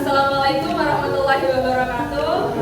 Assalamualaikum warahmatullahi wabarakatuh.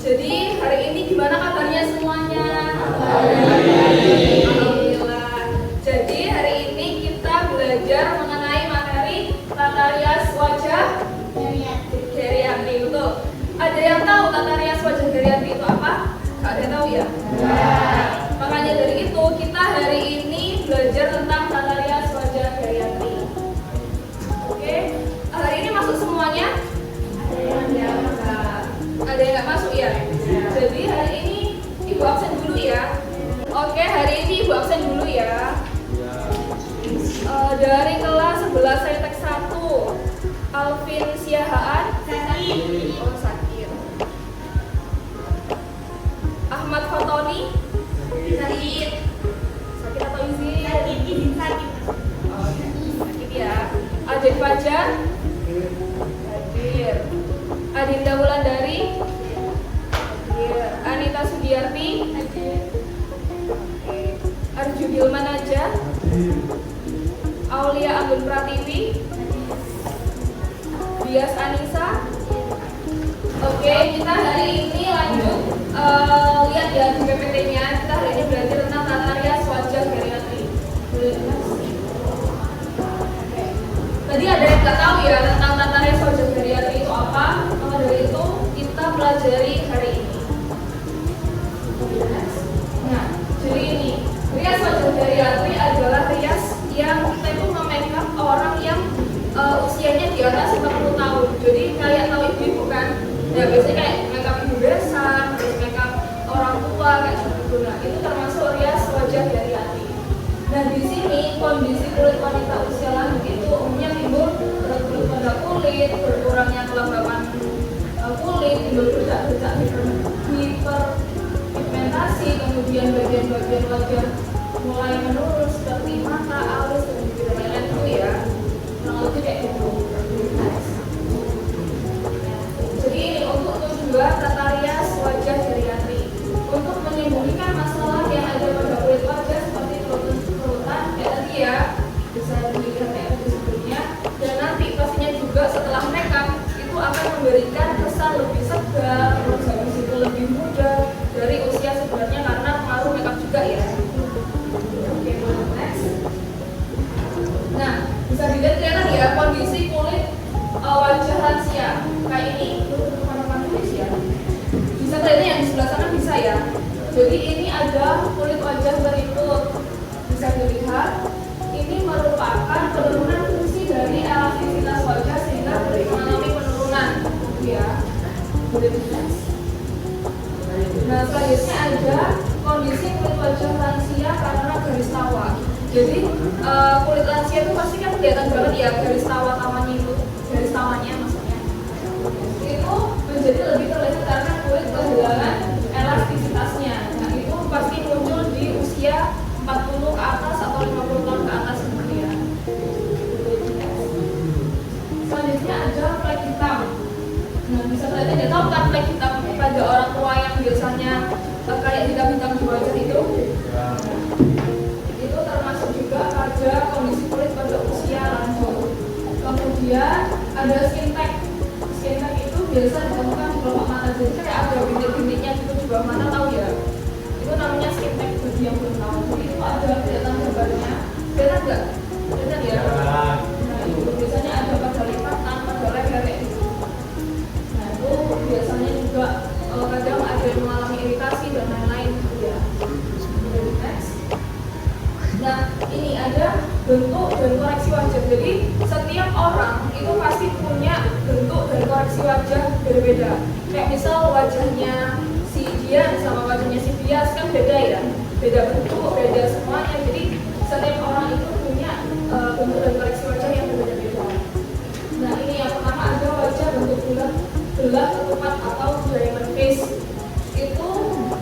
Jadi hari ini gimana kabarnya semuanya? Alhamdulillah. Jadi hari ini kita belajar mengenai materi tata rias wajah geriatri. Betul. Ada yang tahu tata rias wajah geriatri itu apa? Gak ada yang tahu ya? Makanya dari itu kita hari ini belajar tentang tata rias wajah geriatri. Oke, hari ini masuk semuanya? Ada yang nggak masuk ya? Jadi hari ini ibu absen dulu ya. Oke, hari ini ibu absen dulu ya. Dari kelas 11 saya tek 1 Alvin Siahaan sakit. Oh sakit. Ahmad Fatoni sakit. Sakit atau izin? Sakit. Oh, sakit ya. Adit Fajar hadir. Adinda Wulandari hadir. Anita Sudiarti hadir. Arju Gilman Aja Aulia Anggun Pratiwi Bias Anissa. Oke, kita hari ini lanjut lihat ya di PPT-nya. Kita hari ini belajar tentang tata rias wajah geriatri. Tadi ada yang nggak tahu ya tentang tata rias wajah geriatri itu apa? Maka dari itu kita pelajari hari ini. Nah, jadi ini rias wajah geriatri adalah rias yang kita itu memakeup orang yang usianya di atas 50 tahun. Jadi kayak tahu ibu kan? Ya biasanya kayak makeup ibu besan, terus makeup orang tua kayak gitu. Nah, itu termasuk rias wajah geriatri. Nah, di sini kondisi kulit wanita usia lanjut itu umumnya timbul berkedut pada kulit, berkurangnya kelembapan kulit, timbul bercak-bercak hiperpigmentasi, kemudian bagian-bagian wajah mulai menurun seperti mata, alis, dan lain-lain itu ya. Kurang lebih kayak gitu. Jadi ini untuk tujuan tata rias wajah geriatri untuk menyembuhkan masalah yang ada pada kulit wajah seperti kerutan kayak tadi ya, bisa dilihat kayak tadi sebelumnya. Dan nanti pastinya juga setelah makeup itu akan memberikan kesan lebih segar, terus habis itu lebih muda dari usia sebenarnya karena pengaruh makeup juga ya. Oke, next. Nah, bisa dilihat kelihatan ya kondisi kulit wajah lansia kayak ini. Ya. Bisa kelihatan yang di sebelah sana bisa ya. Jadi ini ada kulit wajah berikut. Bisa dilihat ini merupakan penurunan fungsi dari elastisitas wajah sehingga mengalami penurunan ya. Nah, selanjutnya ada kondisi kulit wajah lansia karena garis tawa. Jadi kulit lansia itu pasti kan kelihatan banget ya garis tawa-tawanya itu, garis tawanya maksudnya. Itu menjadi lebih terlihat karena kulit kehilangan elastisitasnya. Nah, itu pasti muncul di usia 40 ke atas atau 50 tahun ke atas seperti ya. Selanjutnya ada flek hitam. Nah, bisa kelihatan ya, tahu kan flek hitam pada orang tua yang biasanya kayak hitam-hitam di wajah itu? Itu termasuk juga pada kondisi kulit pada usia lanjut. Kemudian ada skin tag. Skin tag itu biasa ditemukan di kelopak mata, jadi kayak ada bintik-bintiknya gitu di bawah mata, tahu ya? Itu namanya skin tag bagi yang belum tahu. Jadi itu ada kelihatan gambarnya. Kelihatan nggak? Kelihatan ya? Nah, itu biasanya ada pada lipatan, pada leher kayak gitu. Nah, itu biasanya juga kadang ada yang mengalami iritasi dan lain-lain gitu ya. Next. Nah, ini ada bentuk dan koreksi wajah. Jadi setiap orang itu pasti punya bentuk dan koreksi wajah berbeda. Kayak misal wajahnya si Dian sama wajahnya si Bias kan beda ya, beda bentuk, beda semuanya. Jadi setiap orang itu punya bentuk dan koreksi wajah yang berbeda-beda. Nah, ini yang pertama ada wajah bentuk bulat, ketupat atau diamond face. Itu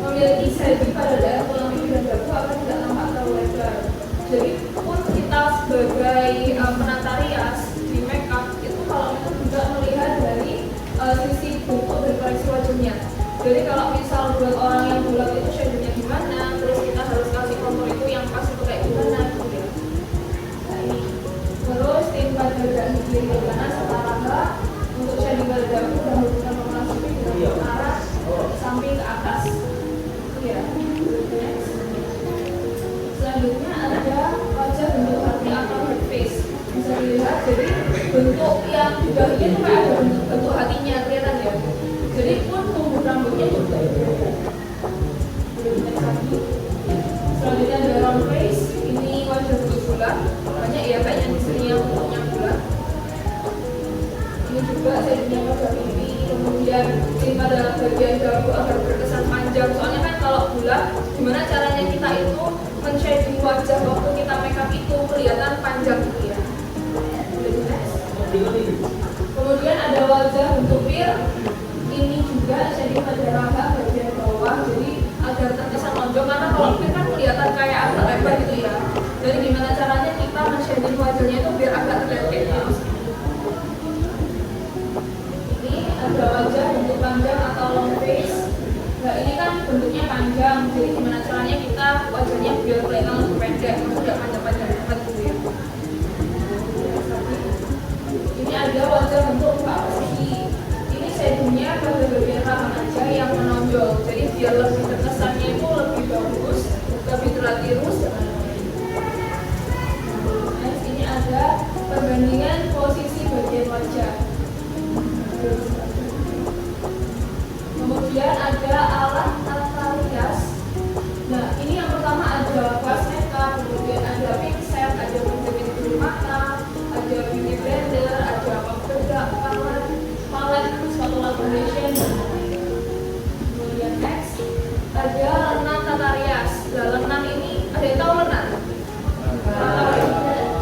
memiliki segi pada daerah tulang pipi dan dagu akan tidak tampak terlalu lebar. Jadi pun kita sebagai penata rias di makeup itu kalau itu juga melihat dari sisi bentuk dan koreksi wajahnya. Jadi kalau misal buat orang yang bulat itu shadow-nya gimana, terus kita harus kasih kontur itu yang pas itu kayak gimana gitu ya. Nah, ini kiri kanan setara. Untuk shading pada dagu dan hubungan memasuki dengan arah samping ke atas. Ya. Selanjutnya ada wajah bentuk hati atau heart face. Bisa dilihat, jadi bentuk yang di dahinya itu kayak ada bentuk hatinya, kelihatan ya. Jadi pun tumbuh rambutnya juga. Selanjutnya ada round face. Ini wajah bentuk bulat. Banyak ya kayaknya di sini yang bentuknya bulat. Ini juga shadingnya pada pipi. Kemudian ini pada bagian dagu agar berkesan panjang. Soalnya kan kalau bulat, gimana caranya kita itu men-shading wajah waktu kita makeup itu kelihatan panjang gitu ya. Kemudian ada wajah bentuk pir. Ini juga shading pada raga bagian bawah. Jadi agar terkesan lonjong, karena kalau pir kan kelihatan kayak agak lebar gitu ya. Jadi gimana caranya kita men-shading wajahnya itu biar agak terlihat kayak gitu. Ini ada wajah bentuk panjang atau long face. Nah ini kan bentuknya panjang, jadi gimana caranya kita wajahnya biar kelihatan lebih pendek, tidak panjang-panjang banget gitu ya. Ini ada wajah bentuk muka persegi. Ini shadingnya pada bagian rahang aja yang menonjol, jadi biar lebih terkesannya itu lebih bagus, lebih terlihat tirus. Ini ada perbandingan posisi bagian wajah. Kemudian ada alat tata rias. Nah ini yang pertama ada glass makeup, kemudian ada pincel, ada penjepit bulu mata, ada beauty blender, ada bedak, palet, spatula foundation. Kemudian next ada lenan tata rias. Nah lenan ini ada yang tahu lenan?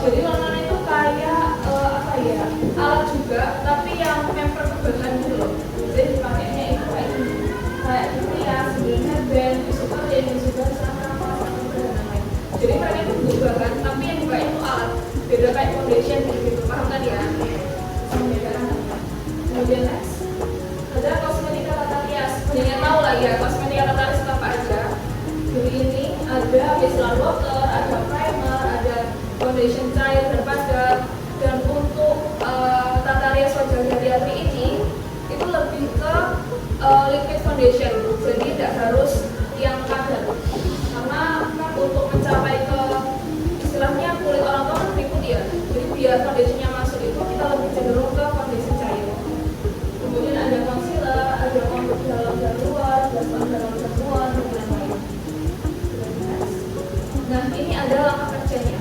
Jadi lenan itu kayak apa ya? Alat juga, tapi yang memper kebahan gitu loh. Jadi dipakainya itu kayak gitu ya, sebenarnya band, suka yang juga sama lain. Jadi mereka itu bentuk bahan, tapi yang dipakai itu alat. Beda kayak foundation gitu, paham kan ya? Kemudian next ada kosmetika tata rias. Banyak tahu lah ya kosmetika tata rias apa aja. Jadi ini ada micellar water, ada primer, ada foundation cair dan padat. Dan untuk tata rias wajah dari ini itu lebih ke liquid foundation, jadi tidak harus yang padat. Karena kan untuk mencapai ke istilahnya kulit orang tua kan keriput ya. Jadi biar foundationnya masuk itu kita lebih cenderung ke foundation cair. Kemudian ada concealer, ada kontur dalam dan luar, blush dalam dan luar, dan lain-lain. Nah ini ada langkah kerjanya.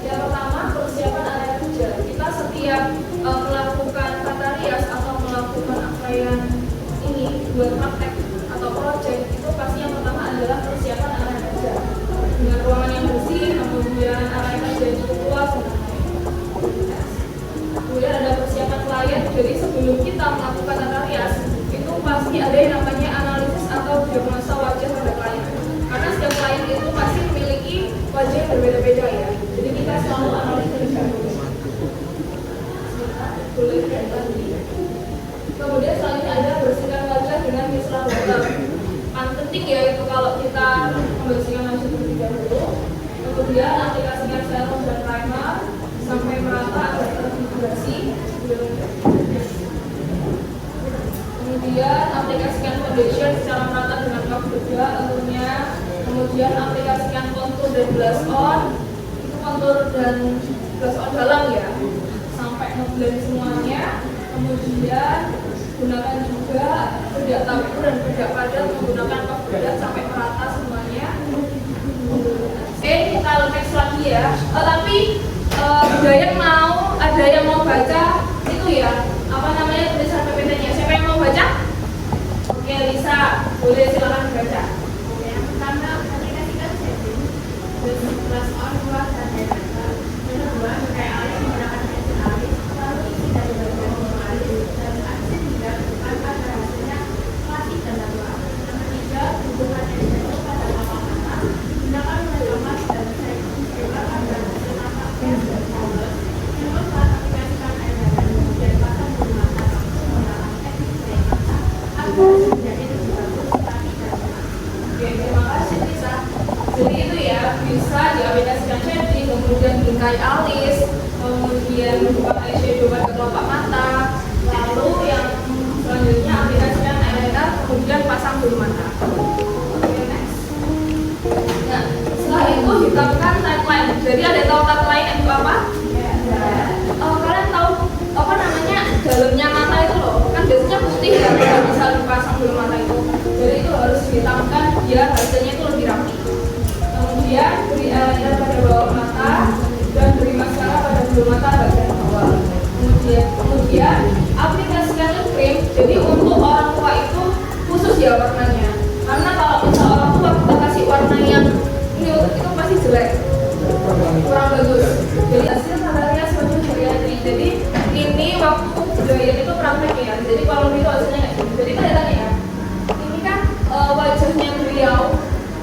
Yang pertama, persiapan area kerja. Kita setiap melakukan tata rias atau melakukan apa yang ini buat praktek atau project, itu pasti yang pertama adalah persiapan area kerja dengan ruangan yang bersih, kemudian area kerja yang cukup luas. Kemudian ada persiapan klien. Jadi sebelum kita melakukan tata rias, itu pasti ada yang namanya analisis atau diagnosa wajah pada klien. Karena setiap klien itu pasti memiliki wajah yang berbeda-beda ya. Jadi kita selalu analisis dari dahulu. Kemudian selanjutnya ada bersihkan wajah dengan micellar water. Kan penting ya itu kalau kita membersihkan wajah terlebih dahulu. Kemudian aplikasikan serum dan primer sampai merata agar terhidrasi. Kemudian aplikasikan foundation secara merata dengan puff bedak tentunya. Kemudian aplikasikan contour dan blush on. Itu contour dan blush on dalam ya, sampai ngeblend semuanya. Kemudian gunakan juga bedak tabur dan bedak padat menggunakan puff bedak sampai merata semuanya. Oke, kita next lagi ya. Tapi Budaya mau ada yang mau baca itu ya, apa namanya tulisan PPT-nya. Siapa yang mau baca? Oke, Lisa, boleh silakan baca. Yang pertama, aplikasikan setting plus on luas dan data. Yang kedua, pakai alis menggunakan pensil alis, lalu isi dari bagian bawah alis dan aksen hingga ke depan agar hasilnya klasik dan natural. Yang ketiga, hubungan eyeshadow pada papan mata, gunakan warna emas dan paper agar hasil tampak fresh dan flawless. Yang keempat, aplikasikan eyeliner dan pasang bulu mata langsung menggunakan teknik sayang mata agar menjadi lebih bagus tapi dan Oke, terima kasih Lisa. Jadi itu ya bisa diaplikasikan setting, kemudian kemudian bukan eyeshadow pada kelopak mata, lalu yang selanjutnya aplikasikan eyeliner, kemudian pasang bulu mata. Oke, next. Nah, setelah itu hitamkan tagline. Jadi ada tahu tagline itu apa? Kalian tahu apa namanya dalamnya mata itu loh, kan biasanya putih ya kalau bisa dipasang bulu mata itu. Jadi itu harus dihitamkan biar hasilnya itu lebih rapi. Kemudian beri eyeliner pada bawah mata dan beri maskara pada bulu mata bagian bawah. Kemudian aplikasikan lip cream. Jadi untuk orang tua itu khusus ya warnanya. Karena kalau misal orang tua kita kasih warna yang nude itu pasti jelek, kurang bagus. Jadi hasil karya semacam geriatri. Jadi ini waktu kejadian itu praktek ya. Jadi kalau itu hasilnya kayak gitu. Jadi kelihatan ya. Ini kan wajahnya beliau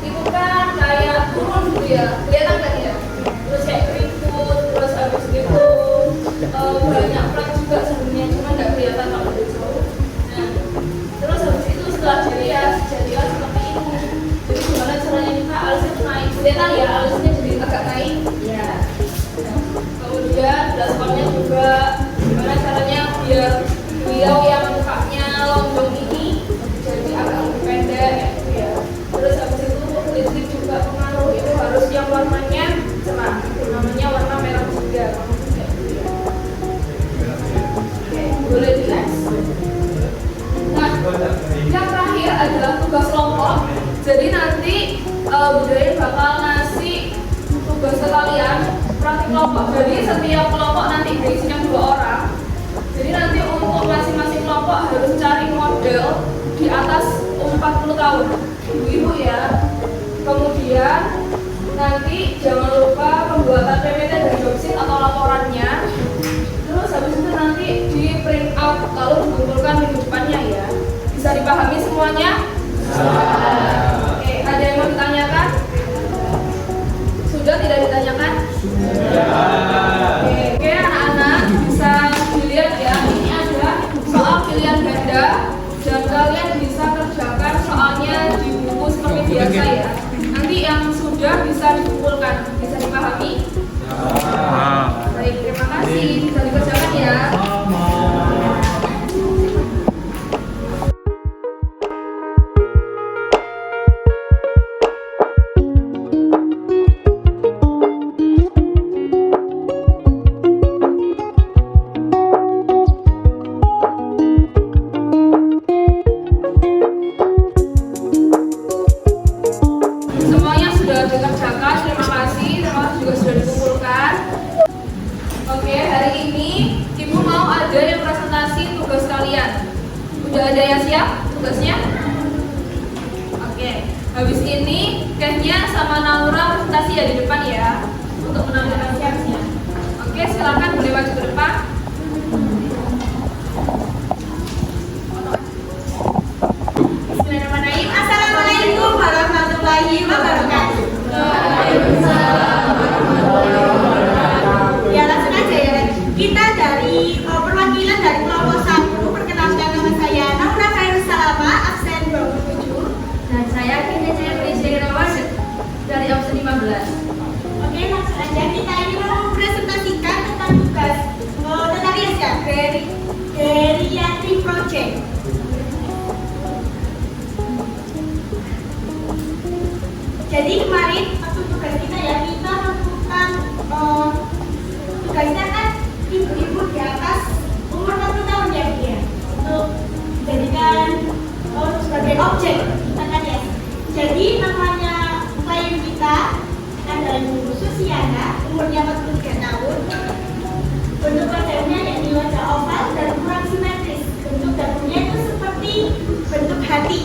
itu kan kayak turun gitu ya. Kelihatan kan ya? Terus kayak keriput, terus habis itu banyak flek juga sebenarnya, cuma nggak kelihatan kalau dari jauh. Nah, terus habis itu setelah jadian seperti ini. Jadi gimana caranya kita alisnya tuh naik? Kelihatan ya alisnya jadi agak naik. Ya. Kemudian blush-nya juga gimana caranya biar beliau yang mukanya lonjong ini jadi agak lebih pendek gitu ya. Terus habis itu lipstick juga pengaruh, itu harus yang warnanya cerah, namanya warna merah juga. Boleh di next. Nah, yang terakhir adalah tugas kelompok. Jadi nanti Budaya bakal ngasih tugas ke kalian praktik kelompok. Jadi setiap kelompok nanti berisinya 2 orang. Jadi nanti untuk masing-masing kelompok harus cari model di atas 40 tahun, ibu-ibu ya. Kemudian nanti jangan lupa pembuatan PPT dan jobsheet atau laporannya. Terus habis itu nanti di print out lalu dikumpulkan minggu depannya ya. Bisa dipahami semuanya? Oke, ada yang mau ditanyakan? Sudah tidak ditanyakan? Oke, anak-anak bisa dilihat ya. Ini ada soal pilihan ganda dan kalian bisa kerjakan soalnya di buku seperti biasa ya. Nanti yang sudah bisa dikumpulkan, bisa dipahami? Baik, terima kasih. Bisa dikerjakan ya. Semuanya sudah dikerjakan, terima kasih. Terima kasih juga sudah dikumpulkan. Oke, hari ini Ibu mau ada yang presentasi tugas kalian. Udah ada yang siap tugasnya? Oke, habis ini Kenya sama Naura presentasi ya di depan ya, untuk menampilkan siapnya. Oke, silakan boleh maju ke depan. Bismillahirrahmanirrahim. Assalamualaikum warahmatullahi wabarakatuh. Ya langsung aja ya. Kita dari perwakilan dari kelompok 1, perkenalkan nama saya Naura Khairus Salama, absen 27. Dan saya Kenya Jaya Priscirawan dari absen 15. Oke, langsung aja kita ini mau presentasikan tentang tugas tentang ya geriatri project. Jadi kemarin waktu tugas kita ya, kita melakukan tugasnya kan ibu-ibu di atas umur 40 tahun ya dia untuk jadikan sebagai objek kita kan ya. Jadi namanya klien kita adalah Ibu Susiana, umurnya 43 tahun. Bentuk wajahnya yakni wajah oval dan kurang simetris. Bentuk dagunya itu seperti bentuk hati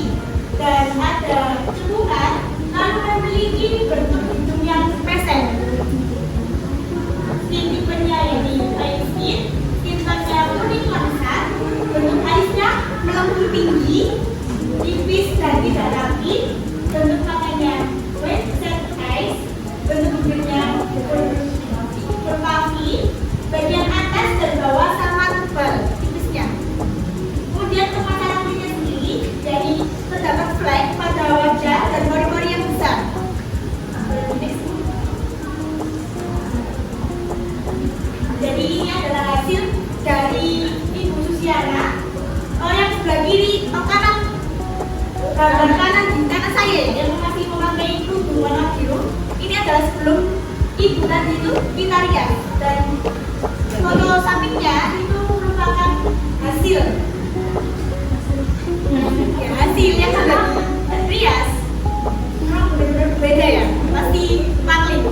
dan ada cekungan, lalu memiliki bentuk hidung yang pesek. Skin tipenya yakni pale skin, skin tone-nya kuning langsat, bentuk alisnya melengkung tinggi, tipis dan tidak rapi, bentuk matanya wide set eyes, bentuk bibirnya berpapi, bagian atas dan bawah sama tebal tipisnya. Kemudian pemasaran kulitnya sendiri, jadi terdapat flek pada wajah dan pori-pori yang besar. Jadi ini adalah hasil dari Ibu Susiana. Yang sebelah kiri, kanan, gambar kanan saya yang masih memakai kerudung warna biru. Ini adalah sebelum Ibu tadi itu Vitaria, dan foto sampingnya itu merupakan hasil. Ya, hasil yang agak rias. Memang benar-benar beda ya, pasti pangling.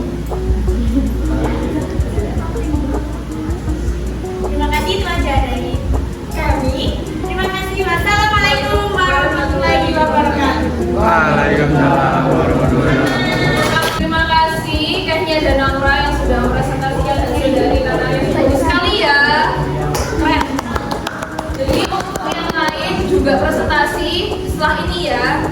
Terima kasih, itu aja dari kami. Terima kasih. Wassalamualaikum warahmatullahi wabarakatuh. Waalaikumsalam warahmatullahi wabarakatuh. Terima kasih Kehnya dan Naura yang sudah mempresentasikan hasil dari tanah yang bagus sekali ya. Keren. Jadi untuk yang lain juga presentasi setelah ini ya.